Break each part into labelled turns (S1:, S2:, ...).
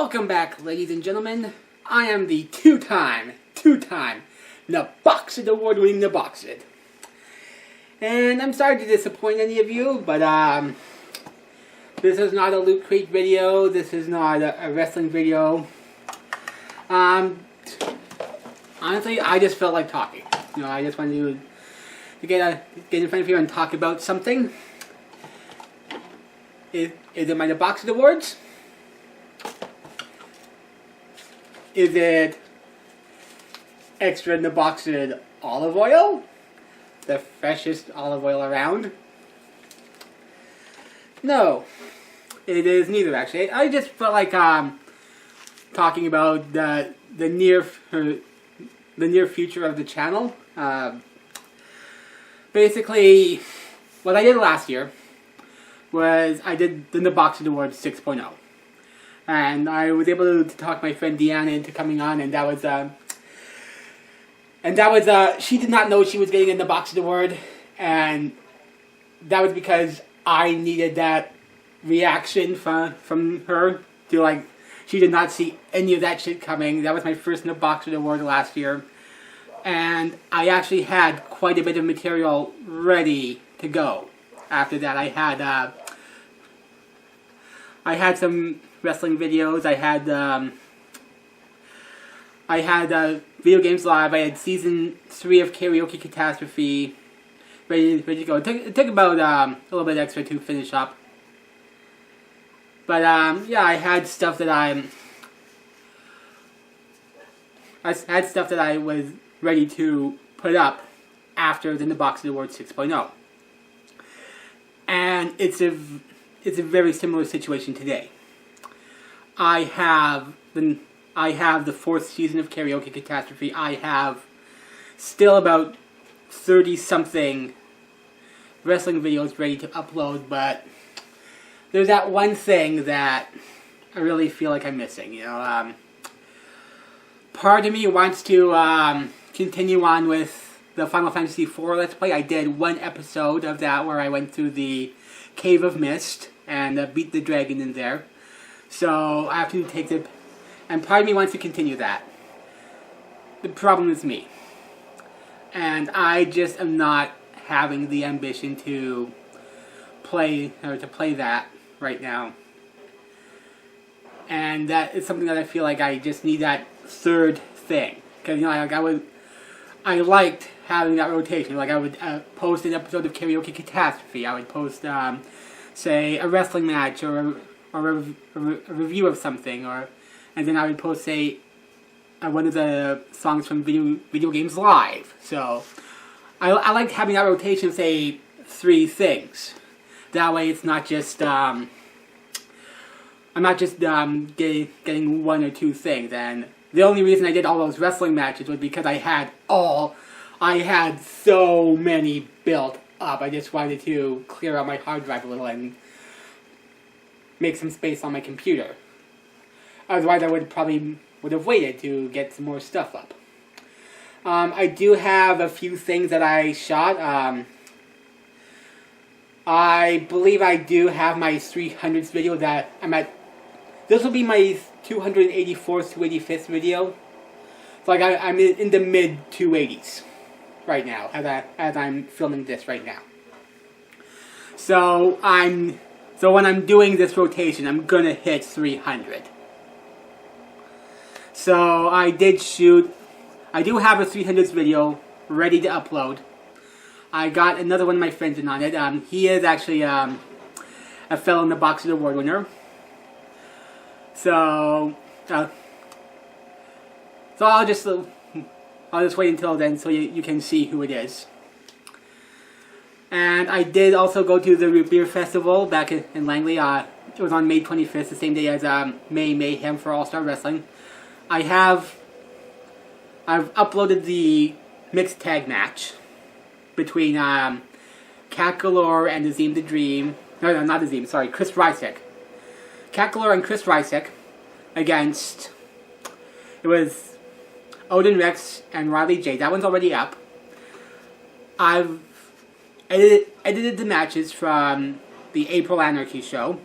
S1: Welcome back, ladies and gentlemen. I am the two-time Naboxed award-winning Naboxed. And I'm sorry to disappoint any of you, but this is not a Loot Crate video. This is not a wrestling video. Honestly, I just felt like talking. You know, I just wanted to get in front of you and talk about something. Is it my Naboxed awards? Is it extra Naboxed olive oil? The freshest olive oil around? No. It is neither, actually. I just felt like talking about the near future of the channel. Basically, what I did last year was I did the Naboxed Awards 6.0. And I was able to talk my friend Deanna into coming on, and that was she did not know she was getting a Naboxed award, and that was because I needed that reaction from her to, like, she did not see any of that shit coming. That was my first Naboxed award last year, and I actually had quite a bit of material ready to go. After that, I had some wrestling videos. I had Video Games Live. I had Season 3 of Karaoke Catastrophe ready to go. It took about a little bit extra to finish up. But yeah, I had stuff that I was ready to put up after the Naboxed Awards 6.0. And it's a very similar situation today. I have the fourth season of Karaoke Catastrophe. I have still about 30-something wrestling videos ready to upload, but there's that one thing that I really feel like I'm missing. You know, part of me wants to continue on with the Final Fantasy IV Let's Play. I did one episode of that where I went through the Cave of Mist and beat the dragon in there. So I have to take it, and part of me wants to continue that. The problem is me. And I just am not having the ambition to play that right now. And that is something that I feel like I just need that third thing. Because, you know, I liked having that rotation. Like, I would post an episode of Karaoke Catastrophe. I would post, say, a wrestling match or a review of something, and then I would post, say, one of the songs from Video Games Live. So I like having that rotation of, say, 3 things. That way, it's not just I'm not just getting 1 or 2 things. And the only reason I did all those wrestling matches was because I had so many built up. I just wanted to clear out my hard drive a little and make some space on my computer. Otherwise, I would have waited to get some more stuff up. I do have a few things that I shot. I believe I do have my 300th video that I'm at. This will be my 284th to 85th video. So, like, I'm in the mid 280s right now as I'm filming this right now. So when I'm doing this rotation, I'm gonna hit 300. So I do have a 300th video ready to upload. I got another one of my friends in on it. He is actually a fellow Naboxed award winner. So I'll just wait until then so you can see who it is. And I did also go to the Root Beer Festival back in Langley. It was on May 25th, the same day as May Mayhem for All-Star Wrestling. I've uploaded the mixed tag match between Cat Galore and Azim the Dream. No, not Azim, sorry, Chris Rysick. Cat Galore and Chris Rysick against, it was Odin Rex and Riley J. That one's already up. I've edited the matches from the April Anarchy show.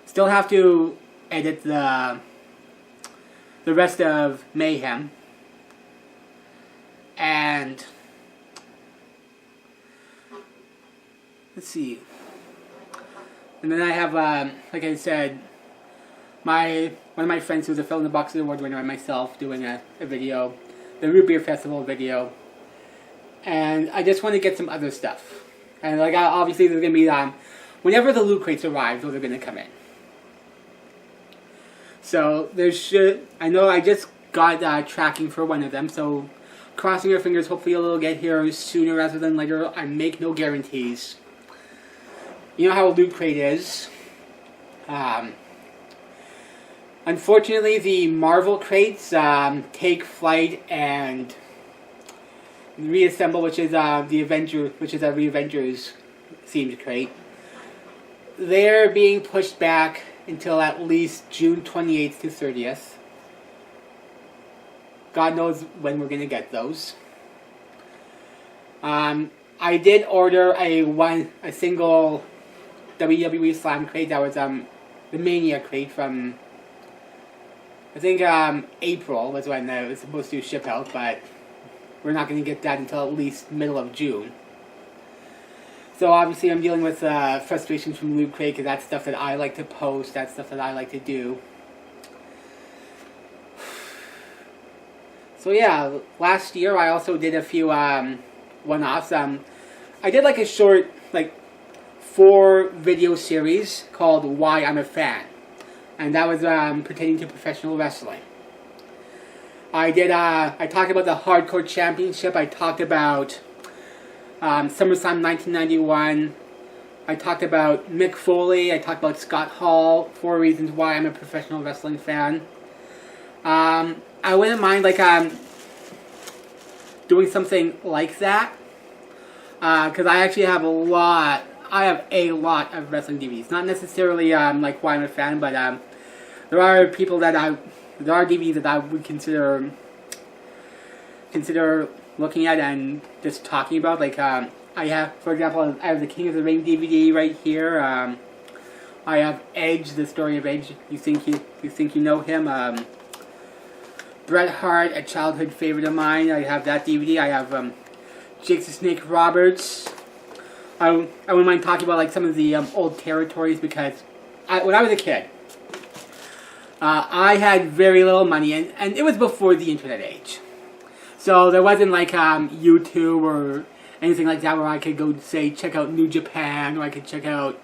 S1: Still have to edit the the rest of Mayhem. And let's see. And then I have, like I said, one of my friends who's a Fill in the Box Award winner and myself doing a video, the Root Beer Festival video. And I just want to get some other stuff. And like obviously there's going to be, whenever the loot crates arrive, those are going to come in. So I know I just got tracking for one of them, so crossing your fingers, hopefully it'll get here sooner rather than later. I make no guarantees. You know how a loot crate is. Unfortunately, the Marvel crates take flight and reassemble, which is a Re-Avengers themed crate. They're being pushed back until at least June 28th to 30th. God knows when we're gonna get those. I did order a single WWE Slam crate that was the Mania crate from, I think April was when it was supposed to ship out, but we're not going to get that until at least middle of June. So obviously I'm dealing with frustrations from Loot Crate, because that's stuff that I like to post, that's stuff that I like to do. So yeah, last year I also did a few one-offs. I did like a short, 4-video series called Why I'm a Fan. And that was pertaining to professional wrestling. I talked about the Hardcore Championship. I talked about SummerSlam 1991. I talked about Mick Foley. I talked about Scott Hall. 4 reasons why I'm a professional wrestling fan. I wouldn't mind doing something like that. Because I actually have a lot of wrestling DVDs. Not necessarily like why I'm a fan, but there are DVDs that I would consider looking at and just talking about. Like I have, for example, I have the King of the Ring DVD right here. I have Edge, the story of Edge. You think you know him? Bret Hart, a childhood favorite of mine. I have that DVD. I have Jake the Snake Roberts. I wouldn't mind talking about some of the old territories, because when I was a kid, I had very little money, and it was before the internet age. So there wasn't YouTube or anything like that where I could go, say, check out New Japan, or I could check out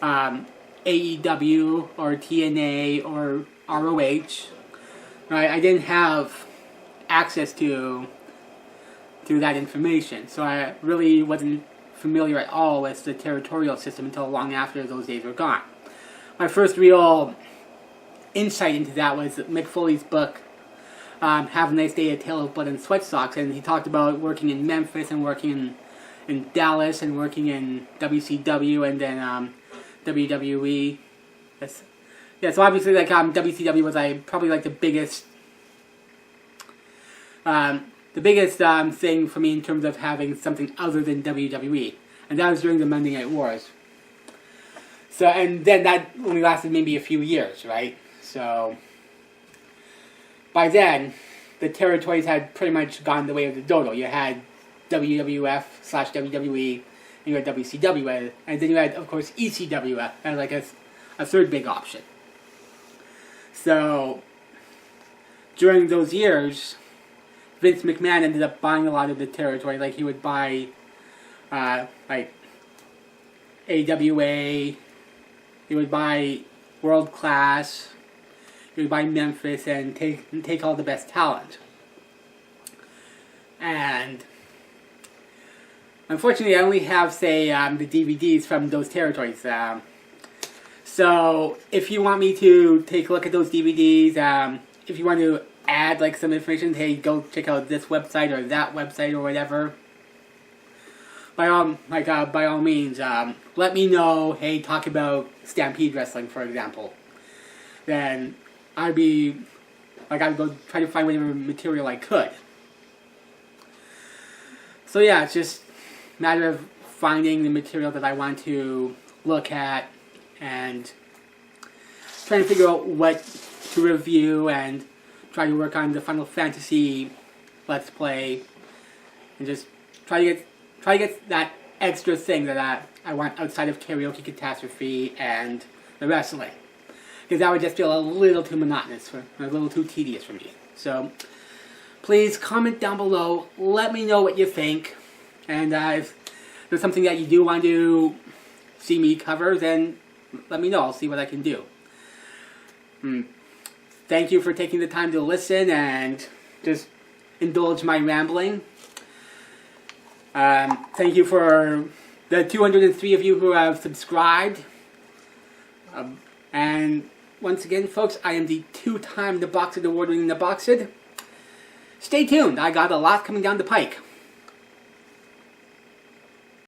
S1: AEW or TNA or ROH. Right? I didn't have access to that information, so I really wasn't familiar at all with the territorial system until long after those days were gone. My first real insight into that was Mick Foley's book, Have a Nice Day, A Tale of Blood and Sweat Socks, and he talked about working in Memphis and working in Dallas and working in WCW and then WWE. Yeah, so obviously WCW was probably the biggest thing for me in terms of having something other than WWE, and that was during the Monday Night Wars. So, and then that only lasted maybe a few years, right? So by then, the territories had pretty much gone the way of the dodo. You had WWF/WWE, and you had WCW, and then you had, of course, ECW as a third big option. So during those years, Vince McMahon ended up buying a lot of the territory. He would buy, AWA, he would buy World Class, he would buy Memphis, and take all the best talent. And unfortunately, I only have, say, the DVDs from those territories. So if you want me to take a look at those DVDs, if you want to add some information, hey, go check out this website or that website or whatever, by all means, let me know. Hey, talk about Stampede Wrestling, for example. Then I'd go try to find whatever material I could. So yeah, it's just a matter of finding the material that I want to look at and trying to figure out what to review and try to work on the Final Fantasy Let's Play, and just try to get that extra thing that I want outside of Karaoke Catastrophe and the wrestling. Because that would just feel a little too monotonous, or a little too tedious for me. So, please comment down below, let me know what you think, and if there's something that you do want to see me cover, then let me know, I'll see what I can do. Thank you for taking the time to listen and just indulge my rambling. Thank you for the 203 of you who have subscribed. And once again, folks, I am the 2-time The Boxed award-winning The Boxed. Stay tuned, I got a lot coming down the pike.